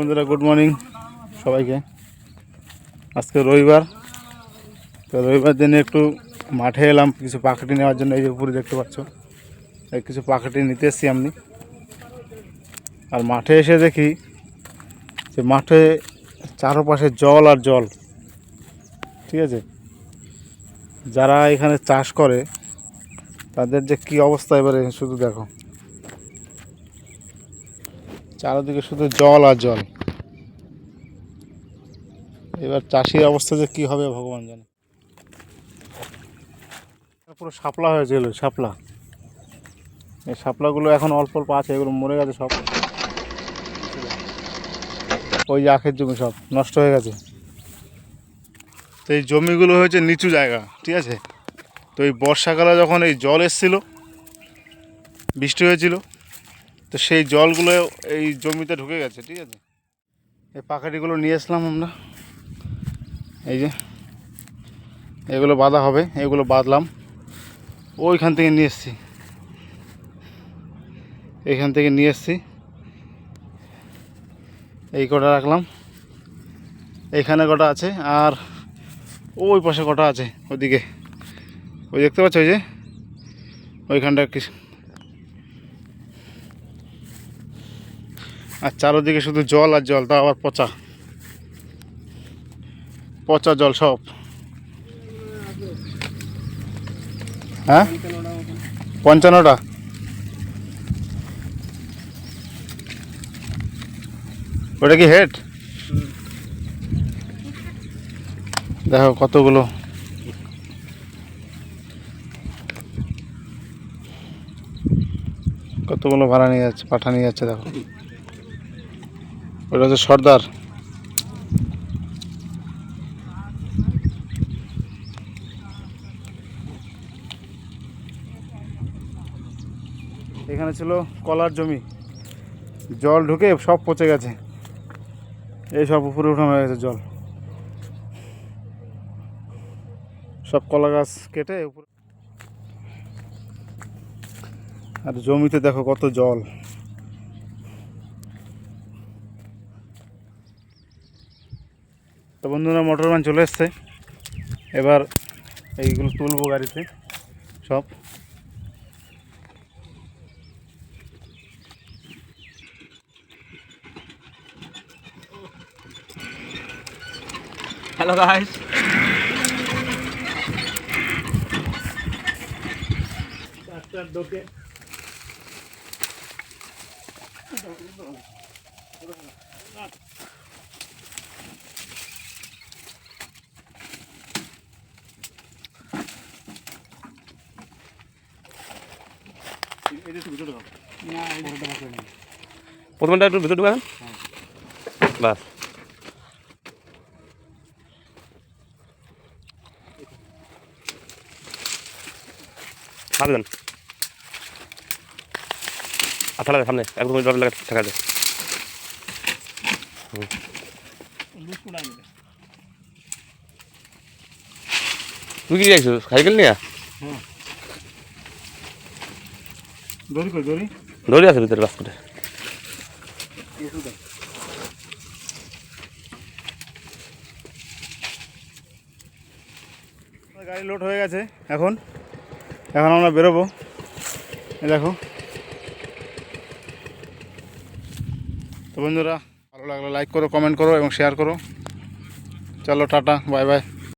বন্ধুরা good morning সবাইকে। আজকে রবিবার, তো রবিবার দিনে একটু মাঠে এলাম কিছু পাখিটি নেওয়ার জন্য। এই যে উপরে দেখতে পাচ্ছ, এই কিছু পাখিটি নিতে এসেছি আমি। আর মাঠে এসে দেখি যে মাঠে চারপাশে জল আর জল। ঠিক আছে, যারা এখানে চাষ করে তাদের যে কী অবস্থা এবারে শুধু দেখো, চারিদিকে শুধু জল আর জল। এবার চাষির অবস্থা যে কী হবে ভগবান জানে। পুরো শাপলা হয়েছিল, শাপলা। এই শাপলাগুলো এখন অল্প অল্প আছে, এগুলো মরে গেছে সব। ওই যে আখের জমি সব নষ্ট হয়ে গেছে। তো এই জমিগুলো হয়েছে নিচু জায়গা, ঠিক আছে। তো এই বর্ষাকালে যখন এই জল এসেছিলো, বৃষ্টি হয়েছিল, তো সেই জলগুলো এই জমিতে ঢুকে গেছে, ঠিক আছে। এই পাখাটিগুলো নিয়ে আসলাম আমরা, এই যে এগুলো বাঁধা হবে, এগুলো বাঁধলাম। ওইখান থেকে নিয়ে এসছি, এইখান থেকে নিয়ে এসছি। এই কটা রাখলাম, এইখানে কটা আছে, আর ওই পাশে কটা আছে ওইদিকে, ওই দেখতে পাচ্ছ ওই যে ওইখানটা কিছু। আর চারোদিকে শুধু জল আর জল, তা আবার পচা পচা জল সব। হ্যাঁ 55টা। ওটা কি হেড? দেখো কতগুলো। কতগুলো ভাড়া নিয়ে যাচ্ছে, পাঠা নিয়ে যাচ্ছে দেখো। ওটা হচ্ছে সর্দার। এখানে ছিল কলার জমি, জল ঢুকে সব পচে গেছে। এই সব উপরে উঠানো হয়ে গেছে জল, সব কলা গাছ কেটে উপরে। আর জমিতে দেখো কত জল। তো বন্ধুরা মোটর ভ্যান চলে এসছে, এবার এইগুলো তুলবো গাড়িতে সব। হ্যালো গাইস, ডোকে প্রথমটা একটু ভিতরে ঢুকান। বাস ভাবলেন আচ্ছা লাগে সামনে একদম লাগে থাকা যায়। তুই কি যাইছো সাইকেল নিয়ে? দড়ি কই দড়ি? দৌড়ে আছে ভিতরে বাস করে। গাড়ি লোড হয়ে গেছে, এখন এখন আমরা বেরোবো। দেখো তো বন্ধুরা, ভালো লাগলে লাইক করো, কমেন্ট করো এবং শেয়ার করো। চলো টাটা, বাই বাই।